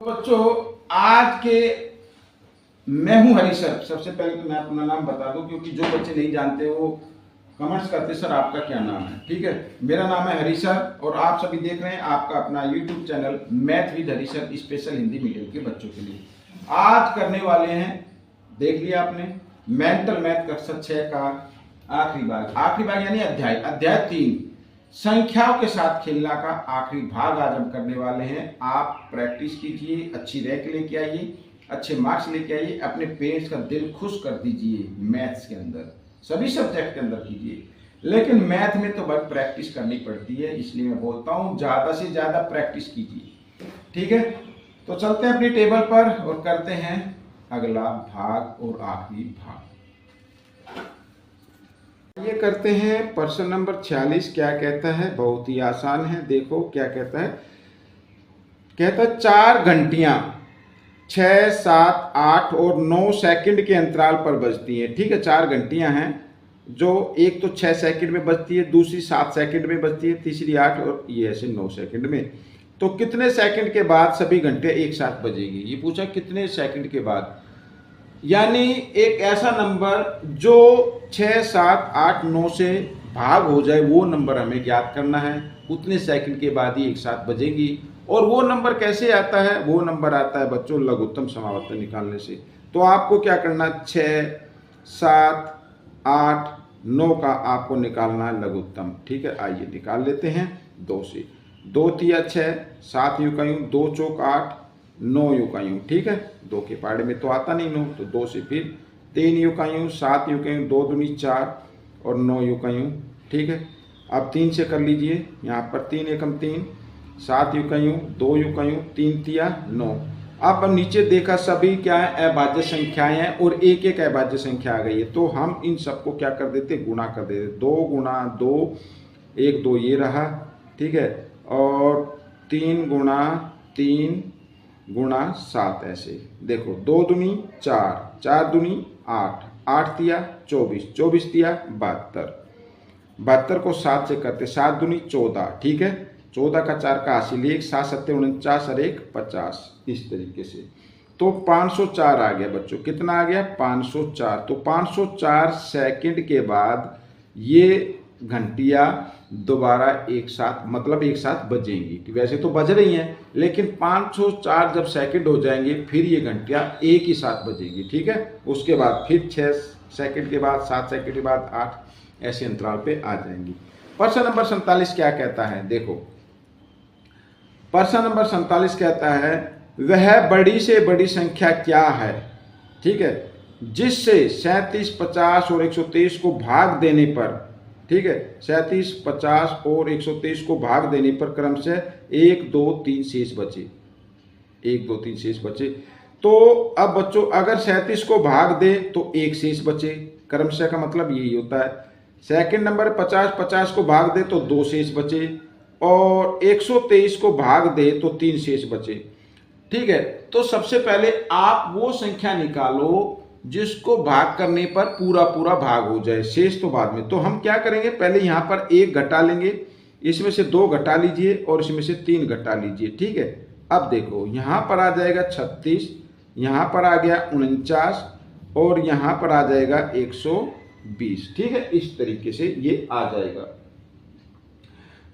बच्चों आज के मैं हूं हरी सर। सबसे पहले तो मैं अपना नाम बता दूं क्योंकि जो बच्चे नहीं जानते वो कमेंट्स करते सर आपका क्या नाम है। ठीक है, मेरा नाम है हरी सर और आप सभी देख रहे हैं आपका अपना YouTube channel math with Hari sir special Hindi medium के बच्चों के लिए। आज करने वाले हैं, देख लिया आपने, मेंटल मैथ कक्षा 6 का आखिरी भाग यानी अध्याय 3 संख्याओं के साथ खेलना का आखिरी भाग आज हम करने वाले हैं। आप प्रैक्टिस कीजिए, अच्छी रैंक लेके आइए, अच्छे मार्क्स लेके आइए, अपने पेरेंट्स का दिल खुश कर दीजिए। मैथ्स के अंदर सभी सब्जेक्ट के अंदर कीजिए, लेकिन मैथ में तो बहुत प्रैक्टिस करनी पड़ती है, इसलिए मैं बोलता हूँ ज्यादा से ज्यादा प्रैक्टिस कीजिए। ठीक है, तो चलते हैं अपनी टेबल पर और करते हैं अगला भाग और आखिरी भाग। ये करते हैं प्रश्न नंबर 46। क्या कहता है? बहुत ही आसान है, देखो क्या कहता है। कहता है 4 घंटियां 6, 7, 8 और 9 सेकंड के अंतराल पर बजती हैं। ठीक है, 4 घंटियां हैं, जो एक तो 6 सेकंड में बजती है, दूसरी 7 सेकंड में बजती है, तीसरी 8 और ये ऐसे 9 सेकंड में। तो कितने सेकंड के बाद सभी घंटे एक साथ बजेगी? ये पूछा कितने सेकंड के बाद, यानी एक ऐसा नंबर जो 6, 7, 8, 9 से भाग हो जाए वो नंबर हमें ज्ञात करना है। उतने सेकंड के बाद ही एक साथ बजेगी। और वो नंबर कैसे आता है? वो नंबर आता है बच्चों लघुत्तम समावर्तन निकालने से। तो आपको क्या करना, 6, 7, 8, 9 का आपको निकालना है लघुत्तम। ठीक है, आइए निकाल लेते हैं 2 से। 2 तिया 6, 7 यूं का यूं, 2 चौक 8, 9 यूं का यूं। ठीक है, 2 के पाड़े में तो आता नहीं 9, तो 2 से फिर 3 यूं का यूं, 7 यूं का यूं, 2 दूनी 4 और 9 यूं का यूं। ठीक है, अब 3 से कर लीजिए, यहाँ पर 3 एकम 3, 7 यूं का यूं, 2 यूं का यूं, 3 तिया 9। अब नीचे देखा सभी क्या है, अभाज्य संख्याएं हैं और एक एक अभाज्य संख्या आ गई है। तो हम इन सबको क्या कर देते, गुणा कर देते। 2 गुणा 2, 1 2 ये रहा। ठीक है, और 3 गुणा 3 गुणा 7 ऐसे। देखो 2 दूनी 4, 4 दूनी 8, 8 तिया 24, 24 तिया 72, 72 को 7 से करते, 7 दूनी 14। ठीक है, 14 का 4 का 80 लिए, 7 7 49 और 1 50, इस तरीके से। तो 504 आ गया बच्चों। कितना आ गया? 504। तो 504 सेकंड के बाद ये घंटियां दोबारा एक साथ, मतलब एक साथ बजेंगी। वैसे तो बज रही हैं, लेकिन 504 जब सेकंड हो जाएंगे फिर ये घंटियां एक ही साथ बजेंगी। ठीक है, उसके बाद फिर 6 सेकंड के बाद, 7 सेकंड के बाद 8, ऐसे अंतराल पे आ जाएंगी। प्रश्न नंबर 47 क्या कहता है? देखो प्रश्न नंबर 47 कहता है वह बड़ी से बड़ी संख्या क्या है? ठीक है, जिससे 37, 50 और 123 को भाग देने पर, ठीक है, 37, 50 और 123 को भाग देने पर क्रमशः 1, 2, 3 शेष बचे। 1, 2, 3 शेष बचे। तो अब बच्चों अगर 37 को भाग दे तो 1 शेष बचे। क्रमशः का मतलब यही होता है। सेकंड नंबर 50, 50 को भाग दे तो 2 शेष बचे, और 123 को भाग दे तो 3 शेष बचे। ठीक है, तो सबसे पहले आप वो संख्या निकालो जिसको भाग करने पर पूरा पूरा भाग हो जाए, शेष तो बाद में। तो हम क्या करेंगे, पहले यहाँ पर 1 घटा लेंगे, इसमें से 2 घटा लीजिए और इसमें से 3 घटा लीजिए। ठीक है, अब देखो यहाँ पर आ जाएगा 36, यहाँ पर आ गया 49 और यहाँ पर आ जाएगा 120। ठीक है, इस तरीके से ये आ जाएगा।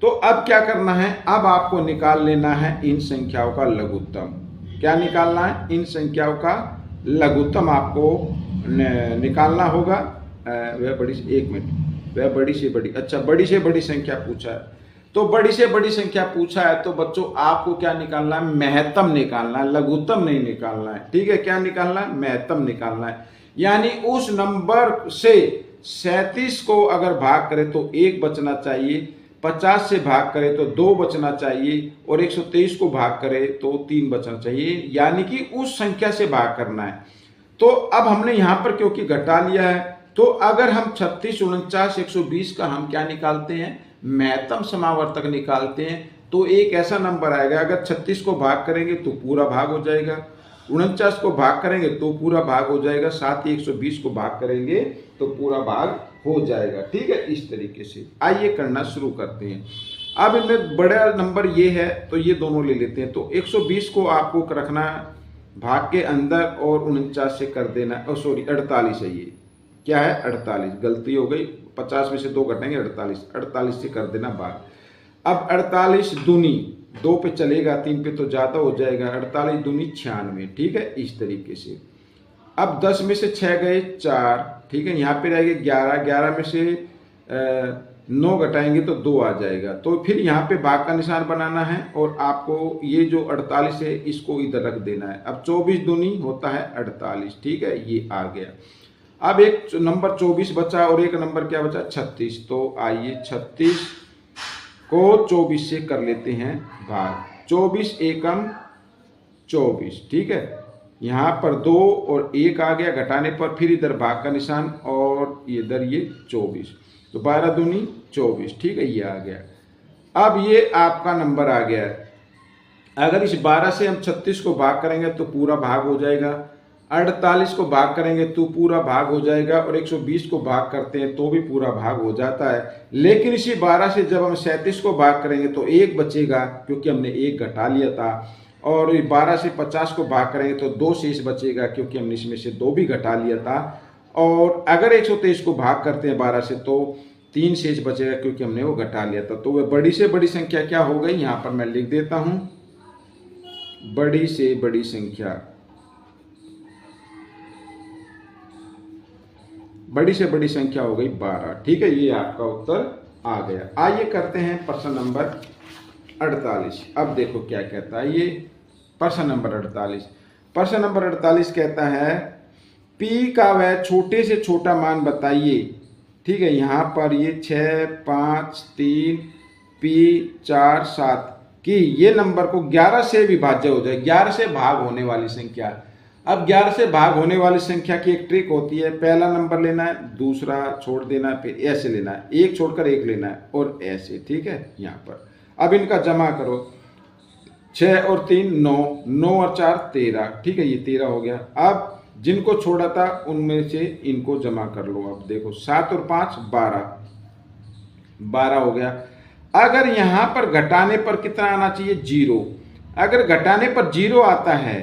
तो अब क्या करना है, अब आपको निकाल लेना है इन संख्याओं का लघुत्तम। क्या निकालना है? इन संख्याओं का लघुत्तम आपको निकालना होगा। वह बड़ी, एक मिनट, वह बड़ी से बड़ी, अच्छा बड़ी से बड़ी संख्या पूछा है। तो बड़ी से बड़ी संख्या पूछा है तो बच्चों आपको क्या निकालना है? महत्तम निकालना है, लघुत्तम नहीं निकालना है। ठीक है, क्या निकालना है? महत्तम निकालना है। यानी उस नंबर से 37 को अगर भाग करे तो 1 बचना चाहिए, 50 से भाग करे तो 2 बचना चाहिए, और 123 को भाग करे तो 3 बचना चाहिए, यानी कि उस संख्या से भाग करना है। तो अब हमने यहां पर क्योंकि घटा लिया है, तो अगर हम 36, 49, 120 का हम क्या निकालते हैं? महत्तम समावर्तक निकालते हैं। तो एक ऐसा नंबर आएगा, अगर 36 को भाग करेंगे तो पूरा भाग हो जाएगा, 49 को भाग करेंगे तो पूरा भाग हो जाएगा, साथ ही 120 को भाग करेंगे तो पूरा भाग हो जाएगा। ठीक है, इस तरीके से आइए करना शुरू करते हैं। अब इनमें बड़ा नंबर ये है तो ये दोनों ले लेते हैं। तो 120 को आपको रखना भाग के अंदर और 49 से कर देना, सॉरी 48 है, ये क्या है 48, गलती हो गई, 50 में से 2 घटेंगे 48 से कर देना भाग। अब 48 दूनी 2 पे चलेगा, 3 पे तो ज़्यादा हो जाएगा, 48 दूनी 96, ठीक है, इस तरीके से। अब 10 में से 6 गए 4, ठीक है, यहाँ पे रहेगा 11, 11 में से 9 घटाएंगे तो 2 आ जाएगा। तो फिर यहाँ पे भाग का निशान बनाना है और आपको ये जो 48 है इसको इधर रख देना है। अब 24 दूनी होता है 48, ठीक है, ये आ गया। अब एक नंबर 24 बचा और एक नंबर क्या बचा 36। तो आइए 36 को 24 से कर लेते हैं भाग। 24 एकम 24, ठीक है, यहाँ पर 2 और 1 आ गया, घटाने पर फिर इधर भाग का निशान और इधर ये 24, तो 12 दूनी 24, ठीक है, ये आ गया। अब ये आपका नंबर आ गया है। अगर इस 12 से हम 36 को भाग करेंगे तो पूरा भाग हो जाएगा, 48 को भाग करेंगे तो पूरा भाग हो जाएगा, और 120 को भाग करते हैं तो भी पूरा भाग हो जाता है। लेकिन इसी 12 से जब हम 37 को भाग करेंगे तो 1 बचेगा क्योंकि हमने 1 घटा लिया था, और 12 से 50 को भाग करेंगे तो 2 शेष बचेगा क्योंकि हमने इसमें से 2 भी घटा लिया था। और अगर 123 को भाग करते हैं 12 से तो 3 शेष बचेगा क्योंकि हमने वो घटा लिया था। तो वह बड़ी से बड़ी संख्या क्या हो गई, यहाँ पर मैं लिख देता हूँ, बड़ी से बड़ी संख्या, बड़ी से बड़ी संख्या हो गई 12, ठीक है, ये आपका उत्तर आ गया। आइए करते हैं प्रश्न नंबर 48। अब देखो क्या कहता है ये प्रश्न नंबर 48। प्रश्न नंबर 48 कहता है P का वह छोटे से छोटा मान बताइए, ठीक है, यहाँ पर ये 6, 5, 3, P 4, 7 की ये नंबर को 11 से विभाज्य हो जाए, 11 से भाग होने वाली संख्या। अब 11 से भाग होने वाली संख्या की एक ट्रिक होती है, पहला नंबर लेना है, दूसरा छोड़ देना है, फिर ऐसे लेना है, एक छोड़कर एक लेना है और ऐसे, ठीक है, यहाँ पर। अब इनका जमा करो, 6 और 3 9, 9 और 4 13, ठीक है, ये 13 हो गया। अब जिनको छोड़ा था उनमें से इनको जमा कर लो। अब देखो 7 और 5 12, 12 हो गया। अगर यहाँ पर घटाने पर कितना आना चाहिए 0, अगर घटाने पर 0 आता है,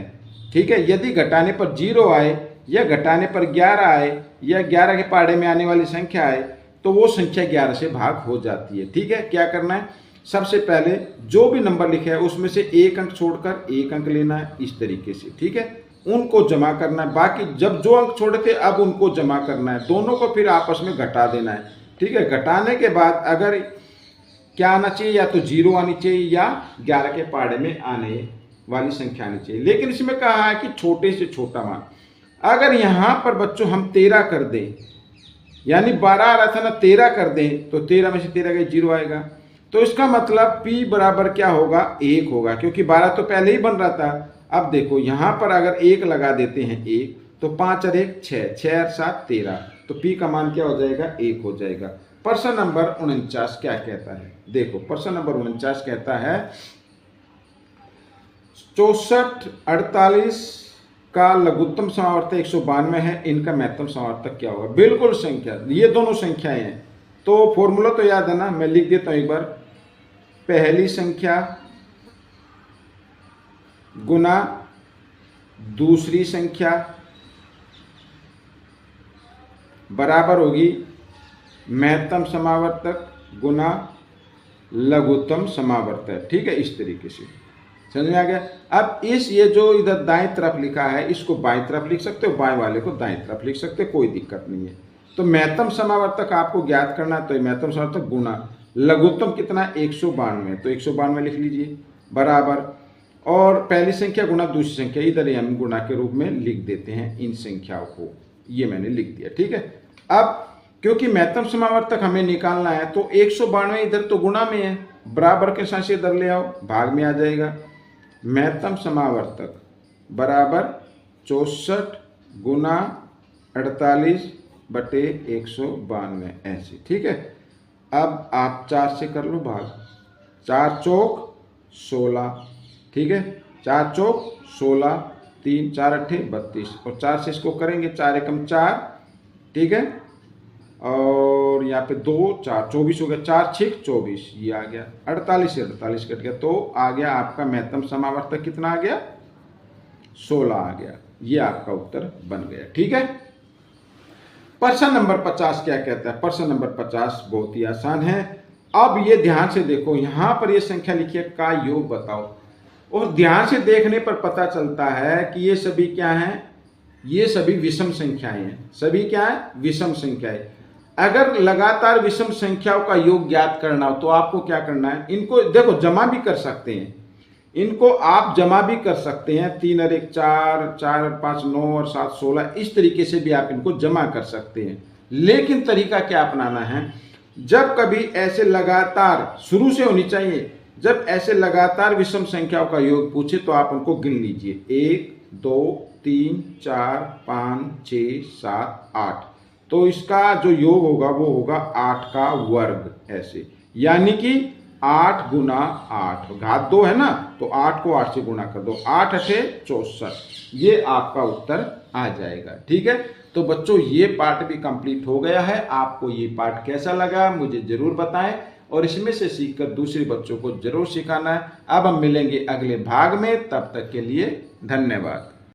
ठीक है, यदि घटाने पर 0 आए या घटाने पर 11 आए या 11 के पहाड़े में आने वाली संख्या आए तो वो संख्या 11 से भाग हो जाती है, ठीक है। क्या करना है, सबसे पहले जो भी नंबर लिखे है उसमें से 1 अंक छोड़कर 1 अंक लेना है, इस तरीके से, ठीक है, उनको जमा करना है। बाकी जब जो अंक छोड़े थे अब उनको जमा करना है, दोनों को फिर आपस में घटा देना है, ठीक है। घटाने के बाद अगर क्या आना चाहिए, या तो 0 आनी चाहिए या 11 के पहाड़े में आने वाली संख्या आनी चाहिए। लेकिन इसमें कहा है कि छोटे से छोटा मान। अगर यहाँ पर बच्चों हम 13 कर दें, यानी 12 आ रहा था ना, 13 कर दें तो 13 में से 13 गए 0 आएगा। तो इसका मतलब P बराबर क्या होगा 1 होगा, क्योंकि 12 तो पहले ही बन रहा था। अब देखो यहाँ पर अगर 1 लगा देते हैं 1, तो 5 और 1 6, 6 और 7 13, तो P का मान क्या हो जाएगा 1 हो जाएगा। प्रश्न नंबर 49 क्या कहता है, देखो प्रश्न नंबर 49 कहता है 64 48 का लघुत्तम समावर्तक 192 है, इनका महत्तम समावर्तक क्या होगा। बिल्कुल संख्या, ये दोनों संख्याएं हैं तो फॉर्मूला तो याद है ना, मैं लिख देता हूं एक बार, पहली संख्या गुना दूसरी संख्या बराबर होगी महत्तम समावर्तक गुना लघुत्तम समावर्तक, ठीक है, इस तरीके से समझ में आ गया। अब इस ये जो इधर दाएं तरफ लिखा है इसको बाएं तरफ लिख सकते हो, बाएं वाले को दाएं तरफ लिख सकते हो, कोई दिक्कत नहीं है। तो महत्तम समावर्तक आपको ज्ञात करना है, तो महत्तम समावर्तक गुना लघुत्तम कितना 192, तो 192 लिख लीजिए बराबर, और पहली संख्या गुना दूसरी संख्या, इधर ही हम गुना के रूप में लिख देते हैं इन संख्याओं को, ये मैंने लिख दिया, ठीक है। अब क्योंकि महत्तम समावर्तक हमें निकालना है तो 192 इधर तो गुणा में है, बराबर के साथ इधर ले आओ, भाग में आ जाएगा। महत्तम समावर्तक बराबर 64 गुना 48 बटे 192 ऐसे, ठीक है। अब आप 4 से कर लो भाग, 4 चौक 16, ठीक है, 4 चौक 16, 3 4 अट्ठे 32, और 4 से इसको करेंगे 4 एकम 4, ठीक है, और यहाँ पे 2 4 24 हो गया, 4 6 24, ये आ गया 48 से 48 कट गया, तो आ गया आपका महत्तम समावर्तक कितना आ गया, 16 आ गया। ये आपका उत्तर बन गया। ठीक है। प्रश्न नंबर 50 क्या कहता है? प्रश्न नंबर 50 बहुत ही आसान है। अब ये ध्यान से देखो, यहां पर ये संख्या लिखी है का योग बताओ, और ध्यान से देखने पर पता चलता है कि ये सभी क्या हैं, ये सभी विषम संख्याएं हैं। सभी क्या है? विषम संख्याएं। अगर लगातार विषम संख्याओं का योग ज्ञात करना हो तो आपको क्या करना है, इनको देखो जमा भी कर सकते हैं, इनको आप जमा भी कर सकते हैं, 3 और 1 4, 4 और 5 9 और 7 16, इस तरीके से भी आप इनको जमा कर सकते हैं। लेकिन तरीका क्या अपनाना है, जब कभी ऐसे लगातार शुरू से होनी चाहिए, जब ऐसे लगातार विषम संख्याओं का योग पूछे तो आप उनको गिन लीजिए, 1 2 3 4 5 6 7 8, तो इसका जो योग होगा वो होगा 8 का वर्ग, ऐसे, यानी कि 8 गुना 8, घात 2 है ना, तो 8 को 8 से गुणा कर दो, 8 अठे 64, ये आपका उत्तर आ जाएगा। ठीक है। तो बच्चों ये पार्ट भी कंप्लीट हो गया है। आपको ये पार्ट कैसा लगा मुझे जरूर बताएं, और इसमें से सीखकर दूसरे बच्चों को जरूर सिखाना है। अब हम मिलेंगे अगले भाग में, तब तक के लिए धन्यवाद।